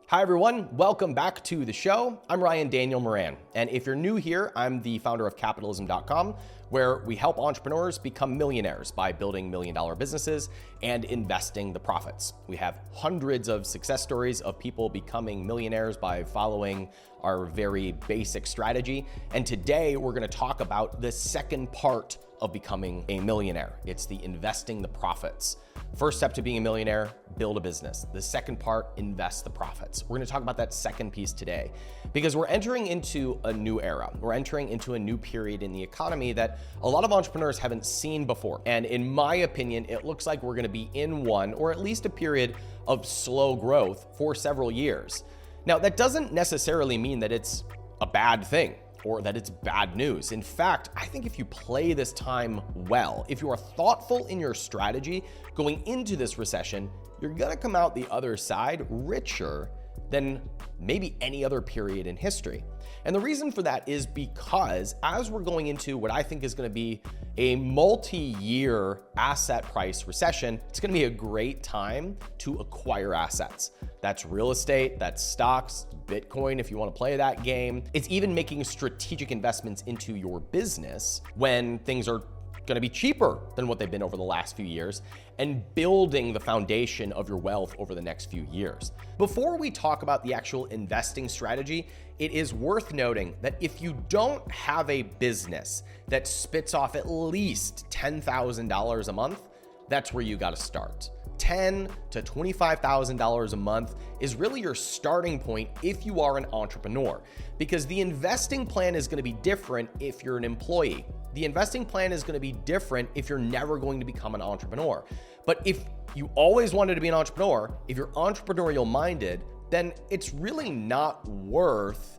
Hi everyone, welcome back to the show. I'm Ryan Daniel Moran, and if you're new here, I'm the founder of capitalism.com, where we help entrepreneurs become millionaires by building million-dollar businesses and investing the profits. We have hundreds of success stories of people becoming millionaires by following our very basic strategy, and today we're going to talk about the second part of becoming a millionaire. It's the investing the profits. First step to being a millionaire, build a business. The second part, invest the profits. We're gonna talk about that second piece today because we're entering into a new era. We're entering into a new period in the economy that a lot of entrepreneurs haven't seen before. And in my opinion, it looks like we're gonna be in one or at least a period of slow growth for several years. Now, that doesn't necessarily mean that it's a bad thing or that it's bad news. In fact, I think if you play this time well, if you are thoughtful in your strategy going into this recession, you're gonna come out the other side richer than maybe any other period in history. And the reason for that is because as we're going into what I think is gonna be a multi-year asset price recession, it's gonna be a great time to acquire assets. That's real estate, that's stocks, Bitcoin if you wanna play that game. It's even making strategic investments into your business when things are gonna be cheaper than what they've been over the last few years and building the foundation of your wealth over the next few years. Before we talk about the actual investing strategy, it is worth noting that if you don't have a business that spits off at least $10,000 a month, that's where you gotta start. $10,000 to $25,000 a month is really your starting point if you are an entrepreneur, because the investing plan is going to be different if you're an employee. The investing plan is going to be different if you're never going to become an entrepreneur. But if you always wanted to be an entrepreneur, if you're entrepreneurial minded, then it's really not worth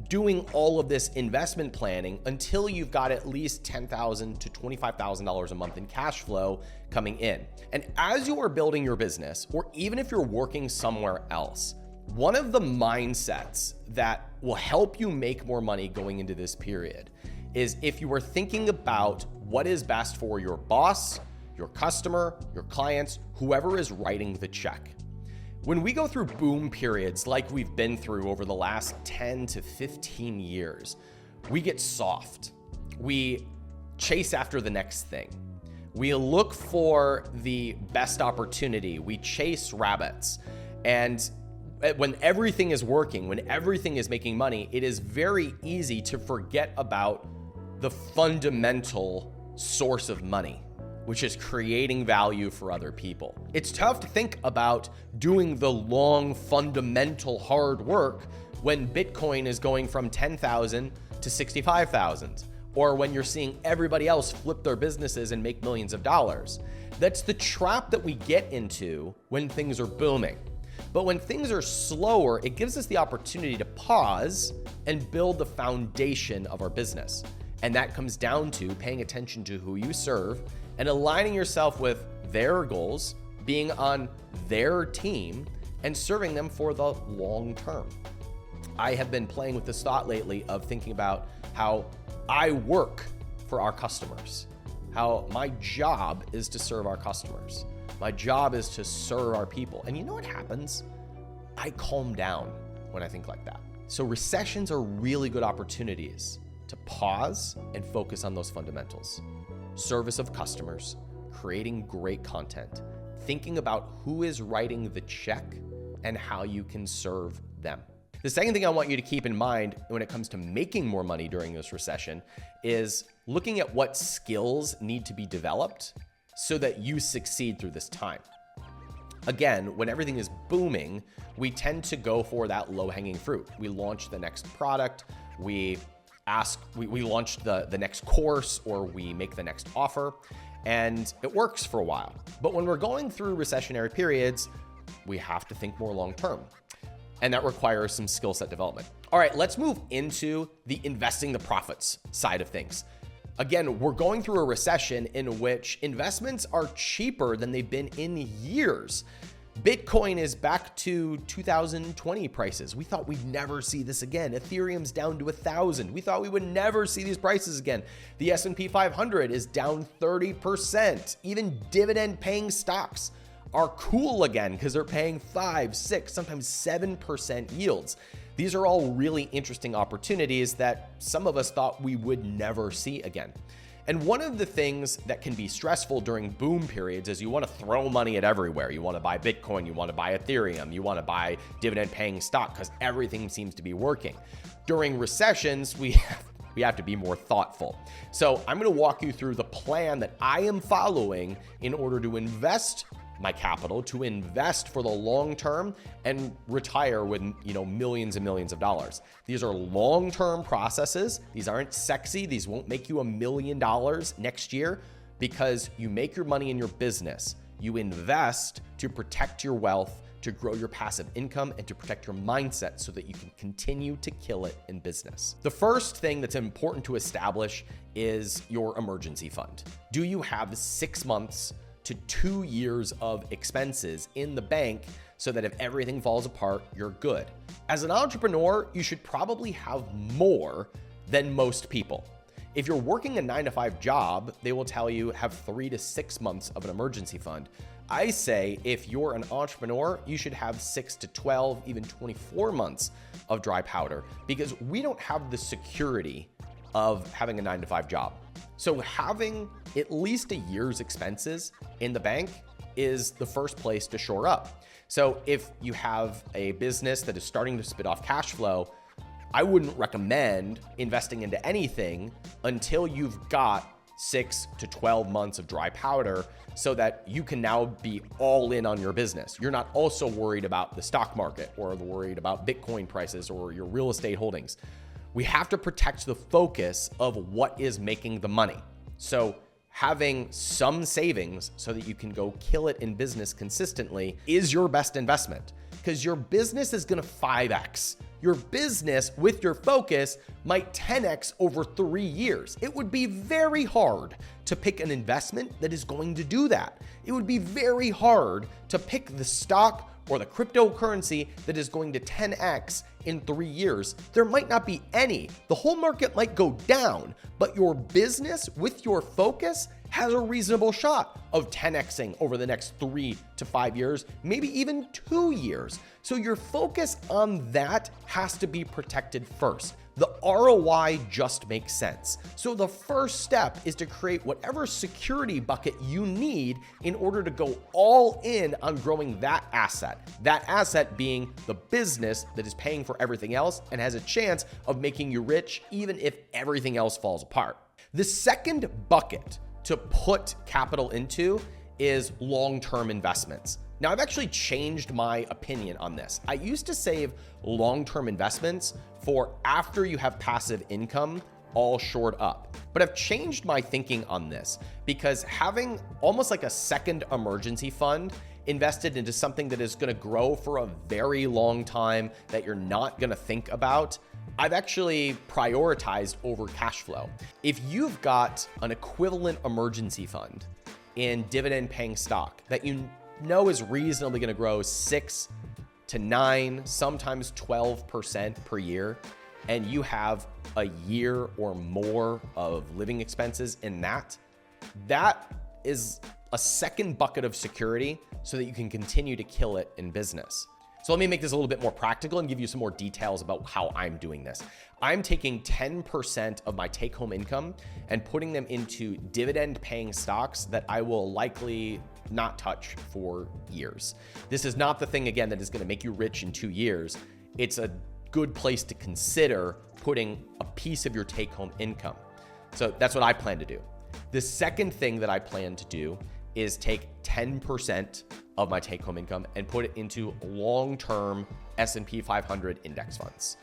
doing all of this investment planning until you've got at least $10,000 to $25,000 a month in cash flow coming in. And as you are building your business, or even if you're working somewhere else, one of the mindsets that will help you make more money going into this period is if you are thinking about what is best for your boss, your customer, your clients, whoever is writing the check. When we go through boom periods like we've been through over the last 10 to 15 years, we get soft. We chase after the next thing. We look for the best opportunity. We chase rabbits. And when everything is working, when everything is making money, it is very easy to forget about the fundamental source of money, which is creating value for other people. It's tough to think about doing the long, fundamental hard work when Bitcoin is going from 10,000 to 65,000, or when you're seeing everybody else flip their businesses and make millions of dollars. That's the trap that we get into when things are booming. But when things are slower, it gives us the opportunity to pause and build the foundation of our business. And that comes down to paying attention to who you serve and aligning yourself with their goals, being on their team, and serving them for the long term. I have been playing with this thought lately of thinking about how I work for our customers, how my job is to serve our customers. My job is to serve our people. And you know what happens? I calm down when I think like that. So recessions are really good opportunities to pause and focus on those fundamentals. Service of customers, creating great content, thinking about who is writing the check and how you can serve them. The second thing I want you to keep in mind when it comes to making more money during this recession is looking at what skills need to be developed so that you succeed through this time. Again, when everything is booming, we tend to go for that low-hanging fruit. We launch the next product, we launch the next course, or we make the next offer, and it works for a while. But when we're going through recessionary periods, we have to think more long-term, and that requires some skill set development. All right, let's move into the investing the profits side of things. Again, we're going through a recession in which investments are cheaper than they've been in years. Bitcoin is back to 2020 prices. We thought we'd never see this again. Ethereum's down to 1,000. We thought we would never see these prices again. The S&P 500 is down 30%. Even dividend paying stocks are cool again because they're paying 5, 6, sometimes 7% yields. These are all really interesting opportunities that some of us thought we would never see again. And one of the things that can be stressful during boom periods is you want to throw money at everywhere. You want to buy Bitcoin, you want to buy Ethereum, you want to buy dividend paying stock because everything seems to be working. During recessions, we have to be more thoughtful. So I'm going to walk you through the plan that I am following in order to invest my capital, to invest for the long term and retire with, millions and millions of dollars. These are long-term processes. These aren't sexy. These won't make you $1 million next year because you make your money in your business. You invest to protect your wealth, to grow your passive income, and to protect your mindset so that you can continue to kill it in business. The first thing that's important to establish is your emergency fund. Do you have 6 months to 2 years of expenses in the bank so that if everything falls apart, you're good? As an entrepreneur, you should probably have more than most people. If you're working a 9-to-5 job, they will tell you have 3 to 6 months of an emergency fund. I say if you're an entrepreneur, you should have 6 to 12, even 24 months of dry powder because we don't have the security of having a 9-to-5 job. So having at least a year's expenses in the bank is the first place to shore up. So if you have a business that is starting to spit off cash flow, I wouldn't recommend investing into anything until you've got 6 to 12 months of dry powder so that you can now be all in on your business. You're not also worried about the stock market or worried about Bitcoin prices or your real estate holdings. We have to protect the focus of what is making the money. So having some savings so that you can go kill it in business consistently is your best investment because your business is going to 5x. Your business with your focus might 10x over 3 years. It would be very hard to pick an investment that is going to do that. It would be very hard to pick the stock or the cryptocurrency that is going to 10x in 3 years. There might not be any. The whole market might go down, but your business with your focus has a reasonable shot of 10xing over the next 3 to 5 years, maybe even 2 years. So your focus on that has to be protected first. The ROI just makes sense. So the first step is to create whatever security bucket you need in order to go all in on growing that asset being the business that is paying for everything else and has a chance of making you rich even if everything else falls apart. The second bucket to put capital into is long-term investments. Now, I've actually changed my opinion on this. I used to save long-term investments for after you have passive income all shored up. But I've changed my thinking on this because having almost like a second emergency fund invested into something that is going to grow for a very long time that you're not going to think about, I've actually prioritized over cash flow. If you've got an equivalent emergency fund in dividend paying stock that you know is reasonably going to grow 6 to 9, sometimes 12% per year, and you have a year or more of living expenses in that is a second bucket of security so that you can continue to kill it in business. So let me make this a little bit more practical and give you some more details about how I'm doing this. I'm taking 10% of my take-home income and putting them into dividend-paying stocks that I will likely not touch for years. This is not the thing, again, that is going to make you rich in 2 years. It's a good place to consider putting a piece of your take-home income. So that's what I plan to do. The second thing that I plan to do is take 10% of my take-home income and put it into long-term S&P 500 index funds.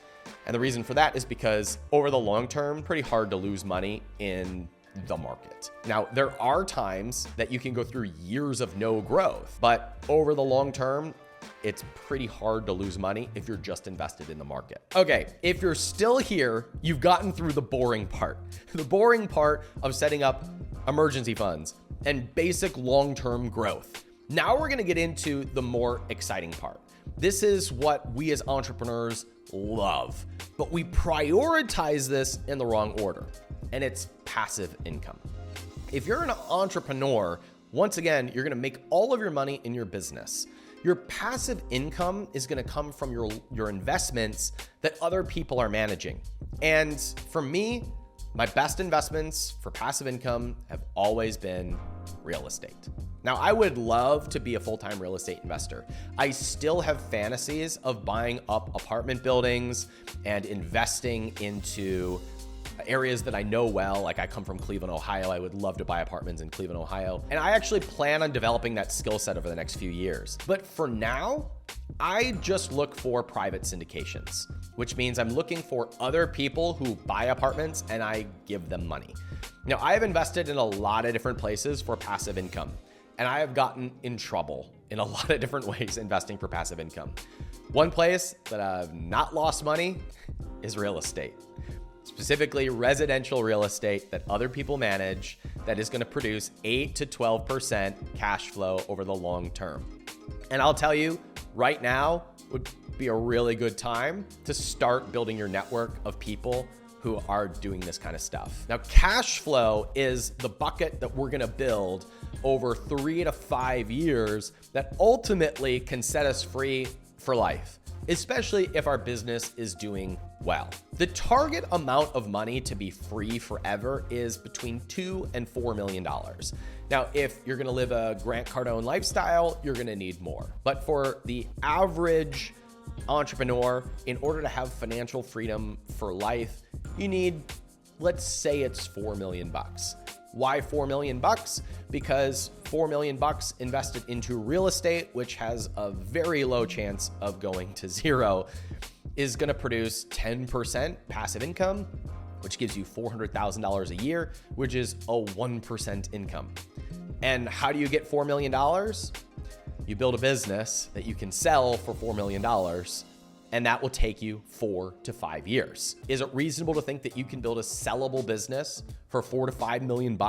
And the reason for that is because over the long term, pretty hard to lose money in the market. Now, there are times that you can go through years of no growth, but over the long term, it's pretty hard to lose money if you're just invested in the market. Okay, if you're still here, you've gotten through the boring part. The boring part of setting up emergency funds and basic long-term growth. Now we're gonna get into the more exciting part. This is what we as entrepreneurs love, but we prioritize this in the wrong order, and it's passive income. If you're an entrepreneur, Once again, you're gonna make all of your money in your business. Your passive income is gonna come from your investments that other people are managing. And for me, my best investments for passive income have always been real estate. Now, I would love to be a full-time real estate investor. I still have fantasies of buying up apartment buildings and investing into areas that I know well. Like, I come from Cleveland, Ohio. I would love to buy apartments in Cleveland, Ohio. And I actually plan on developing that skill set over the next few years. But for now, I just look for private syndications, which means I'm looking for other people who buy apartments and I give them money. Now, I have invested in a lot of different places for passive income, and I have gotten in trouble in a lot of different ways investing for passive income. One place that I've not lost money is real estate. Specifically residential real estate that other people manage that is going to produce 8 to 12% cash flow over the long term. And I'll tell you, right now would be a really good time to start building your network of people who are doing this kind of stuff. Now, cash flow is the bucket that we're going to build over 3 to 5 years that ultimately can set us free for life, especially if our business is doing well. The target amount of money to be free forever is between $2 and $4 million. Now, if you're gonna live a Grant Cardone lifestyle, you're gonna need more. But for the average entrepreneur, in order to have financial freedom for life, you need, let's say it's $4 million. Why $4 million? Because $4 million invested into real estate, which has a very low chance of going to zero, is going to produce 10% passive income, which gives you $400,000 a year, which is a 1% income. And how do you get $4 million? You build a business that you can sell for $4 million, and that will take you 4 to 5 years. Is it reasonable to think that you can build a sellable business for $4 to $5 million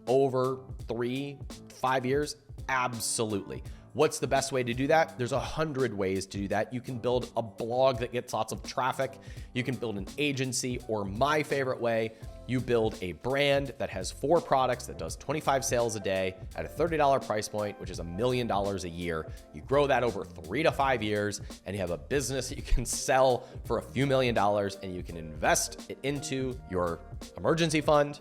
over 3 to 5 years? Absolutely. What's the best way to do that? There's 100 ways to do that. You can build a blog that gets lots of traffic. You can build an agency, or my favorite way, you build a brand that has 4 products that does 25 sales a day at a $30 price point, which is $1 million a year. You grow that over 3 to 5 years, and you have a business that you can sell for a few $1,000,000, and you can invest it into your emergency fund,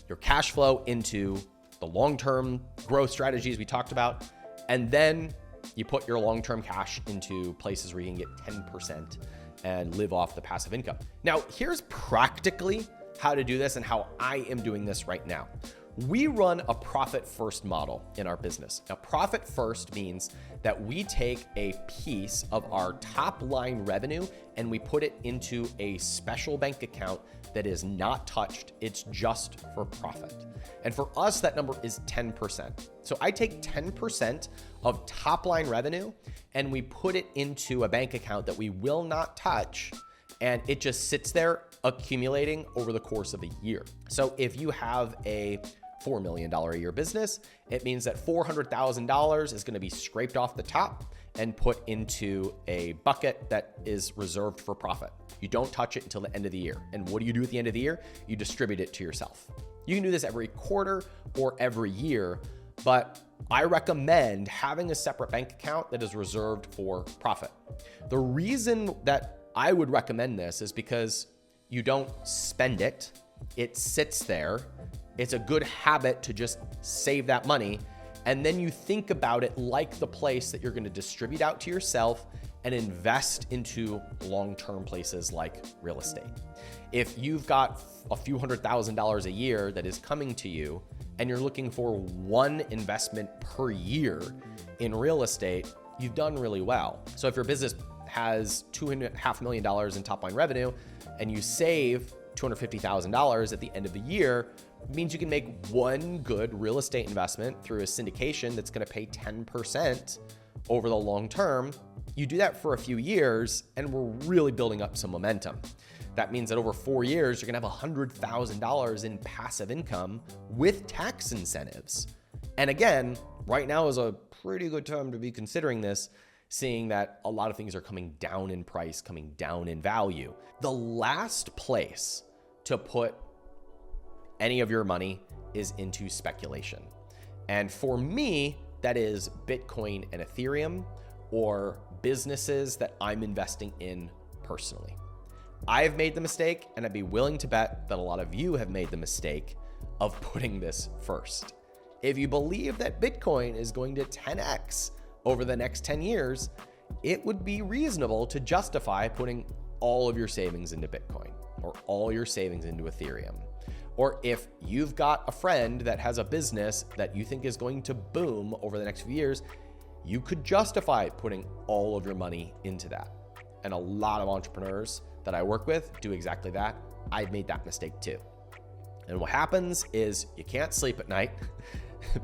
your cash flow into the long-term growth strategies we talked about, and then you put your long-term cash into places where you can get 10% and live off the passive income. Now, here's practically how to do this and how I am doing this right now. We run a profit first model in our business. Now, profit first means that we take a piece of our top line revenue and we put it into a special bank account that is not touched. It's just for profit. And for us, that number is 10%. So I take 10% of top line revenue and we put it into a bank account that we will not touch, and it just sits there accumulating over the course of a year. So if you have a $4 million a year business, it means that $400,000 is going to be scraped off the top and put into a bucket that is reserved for profit. You don't touch it until the end of the year. And what do you do at the end of the year? You distribute it to yourself. You can do this every quarter or every year, but I recommend having a separate bank account that is reserved for profit. The reason that I would recommend this is because you don't spend it. It sits there. It's a good habit to just save that money. And then you think about it like the place that you're going to distribute out to yourself and invest into long-term places like real estate. If you've got a few $100,000 a year that is coming to you and you're looking for one investment per year in real estate, you've done really well. So if your business has $2.5 million in top line revenue and you save $250,000 at the end of the year, it means you can make one good real estate investment through a syndication that's going to pay 10% over the long term. You do that for a few years and we're really building up some momentum. That means that over 4 years, you're going to have $100,000 in passive income with tax incentives. And again, right now is a pretty good time to be considering this, seeing that a lot of things are coming down in price, coming down in value. The last place to put any of your money is into speculation. And for me, that is Bitcoin and Ethereum, or businesses that I'm investing in personally. I've made the mistake, and I'd be willing to bet that a lot of you have made the mistake of putting this first. If you believe that Bitcoin is going to 10x over the next 10 years, it would be reasonable to justify putting all of your savings into Bitcoin or all your savings into Ethereum. Or if you've got a friend that has a business that you think is going to boom over the next few years, you could justify putting all of your money into that. And a lot of entrepreneurs that I work with do exactly that. I've made that mistake too. And what happens is you can't sleep at night.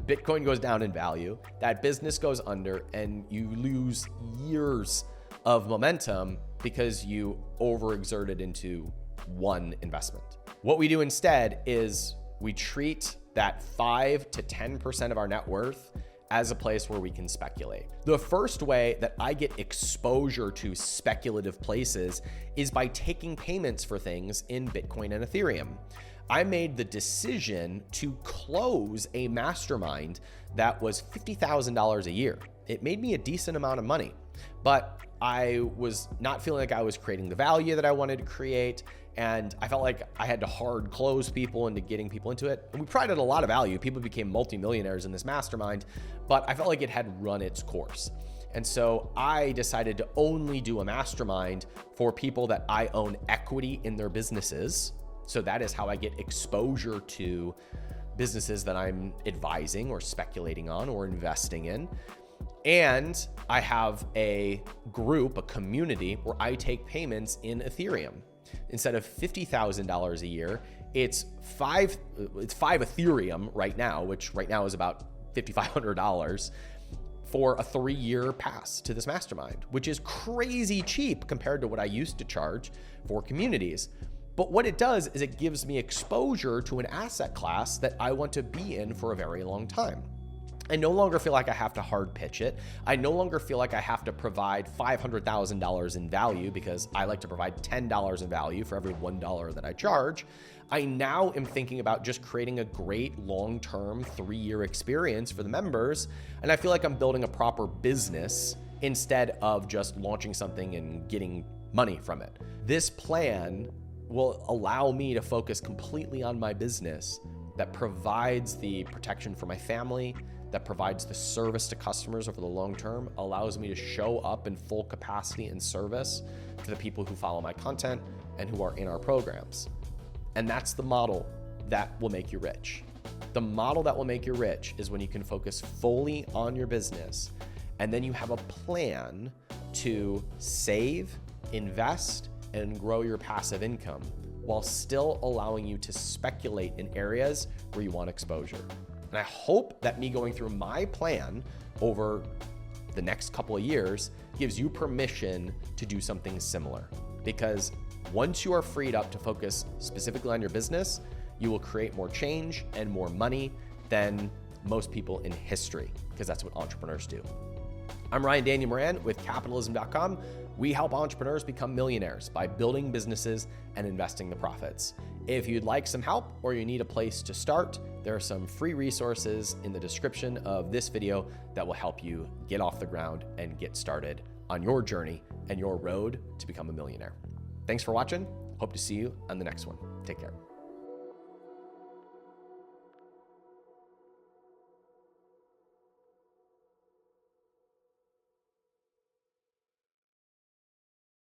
Bitcoin goes down in value, that business goes under, and you lose years of momentum because you overexerted into one investment. What we do instead is we treat that 5 to 10% of our net worth as a place where we can speculate. The first way that I get exposure to speculative places is by taking payments for things in Bitcoin and Ethereum. I made the decision to close a mastermind that was $50,000 a year. It made me a decent amount of money, but I was not feeling like I was creating the value that I wanted to create. And I felt like I had to hard close people into getting people into it. And we provided a lot of value. People became multimillionaires in this mastermind, but I felt like it had run its course. And so I decided to only do a mastermind for people that I own equity in their businesses. So that is how I get exposure to businesses that I'm advising or speculating on or investing in. And I have a group, a community where I take payments in Ethereum. Instead of $50,000 a year, it's five Ethereum right now, which right now is about $5,500 for a 3-year pass to this mastermind, which is crazy cheap compared to what I used to charge for communities. But what it does is it gives me exposure to an asset class that I want to be in for a very long time. I no longer feel like I have to hard pitch it. I no longer feel like I have to provide $500,000 in value because I like to provide $10 in value for every $1 that I charge. I now am thinking about just creating a great long-term 3-year experience for the members. And I feel like I'm building a proper business instead of just launching something and getting money from it. This plan will allow me to focus completely on my business that provides the protection for my family, that provides the service to customers over the long term, allows me to show up in full capacity and service to the people who follow my content and who are in our programs. And that's the model that will make you rich. The model that will make you rich is when you can focus fully on your business, and then you have a plan to save, invest, and grow your passive income while still allowing you to speculate in areas where you want exposure. And I hope that me going through my plan over the next couple of years gives you permission to do something similar. Because once you are freed up to focus specifically on your business, you will create more change and more money than most people in history, because that's what entrepreneurs do. I'm Ryan Daniel Moran with Capitalism.com. We help entrepreneurs become millionaires by building businesses and investing the profits. If you'd like some help or you need a place to start, there are some free resources in the description of this video that will help you get off the ground and get started on your journey and your road to become a millionaire. Thanks for watching. Hope to see you on the next one. Take care.